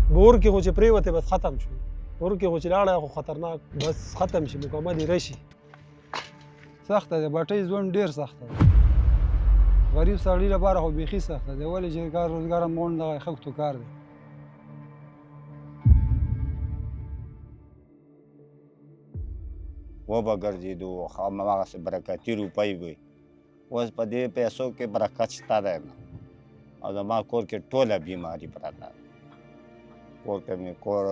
بور کې خو چې پرېوتې بس ختم شو. بور کې خو چې لاړه خو خطرناک بس ختم شي مکمل یې راشي. سخته ده بټۍ ژوند ډېر سخته ده. غریب سړي لپاره خو بیخي سخته ده ولې چې کار روزګار هم غونډ دغه خښتو کار دی. وبه ګرځېدو هماغسې برکتي روپۍ وې. اوس په دې پیسو کې برکت شته دی نه او زما کور کې ټوله بیماري پرته ده. کور کې مې کور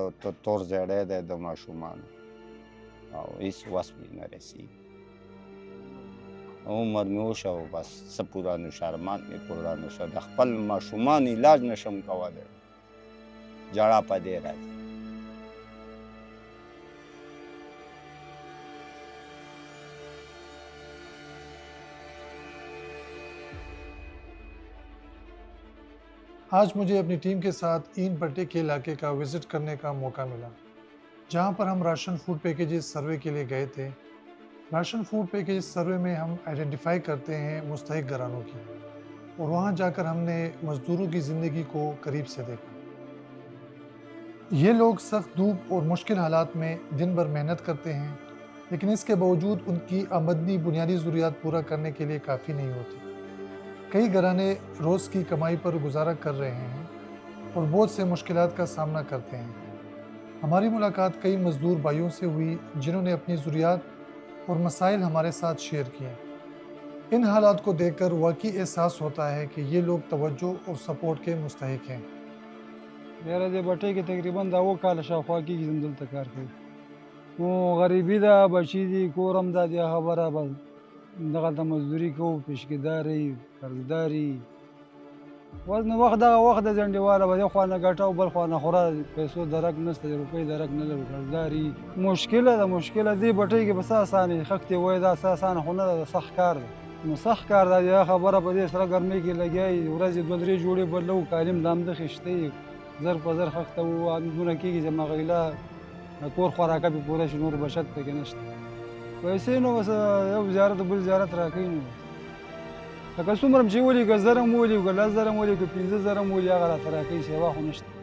تور زیړی دی د ماشومانو او هېڅ وس مې نه رسېږي. عمر مې وشو بس څه پوره نشو ارمان مې پوره نشو د خپل ماشومانو علاج نشم کولی. ژړا په دې راځي. आज मुझे अपनी टीम के साथ ईन पट्टी के इलाके का विज़िट करने का मौका मिला, जहां पर हम राशन फूड पैकेजेस सर्वे के लिए गए थे। राशन फूड पैकेज सर्वे में हम आइडेंटिफाई करते हैं मुस्तहिक घरानों की और वहां जाकर हमने मज़दूरों की ज़िंदगी को करीब से देखा। ये लोग सख्त धूप और मुश्किल हालात में दिन भर मेहनत करते हैं, लेकिन इसके बावजूद उनकी आमदनी बुनियादी ज़रूरियात पूरा करने के लिए काफ़ी नहीं होती। कई घराने रोज़ की कमाई पर गुजारा कर रहे हैं और बहुत से मुश्किलात का सामना करते हैं। हमारी मुलाकात कई मज़दूर भाइयों से हुई जिन्होंने अपनी ज़रूरियात और मसाइल हमारे साथ शेयर किए। इन हालात को देखकर वाकई एहसास होता है कि ये लोग तवज्जो और सपोर्ट के मुस्तहिक हैं। یاره دې بټۍ کې تقریبا دا 2 کاله شاوخوا کېږي زم دلته کار کوي. نو غریبي ده بچي دي کور هم دا دې خبره بس دغلته مزدوري کوو پیشکیداري قرضداري اوس نو وخت دغه وخت د ځنډېواله به یو خوا نه ګټه او بل خوا نه خوره پیسو درک نشته د روپۍ درک نه لرو قرضداري مشکله ده مشکله دې بټۍ کې به څه اسانه خښتې وایي دا څه اسانه خو نه ده سخت کار ده نو سخت کار ده یوه خبره په دې سره ګرمۍ کې لګیا یي ورځې 2-3 جوړې بدلوو کالم لامده خېشته یي زر په زر خښته وو عادتونه کېږي چې مغیله کور خوراکه پې پوره شي نور بچت پکې نشته پیسې نو بس یو زیارت بل زیارت راکوي نو لکه څومره چې ولي که 1000 هم ولي که 10,000 هم ولي که 15,000 هم ولي هغه راته راکوي سیوا خو نشته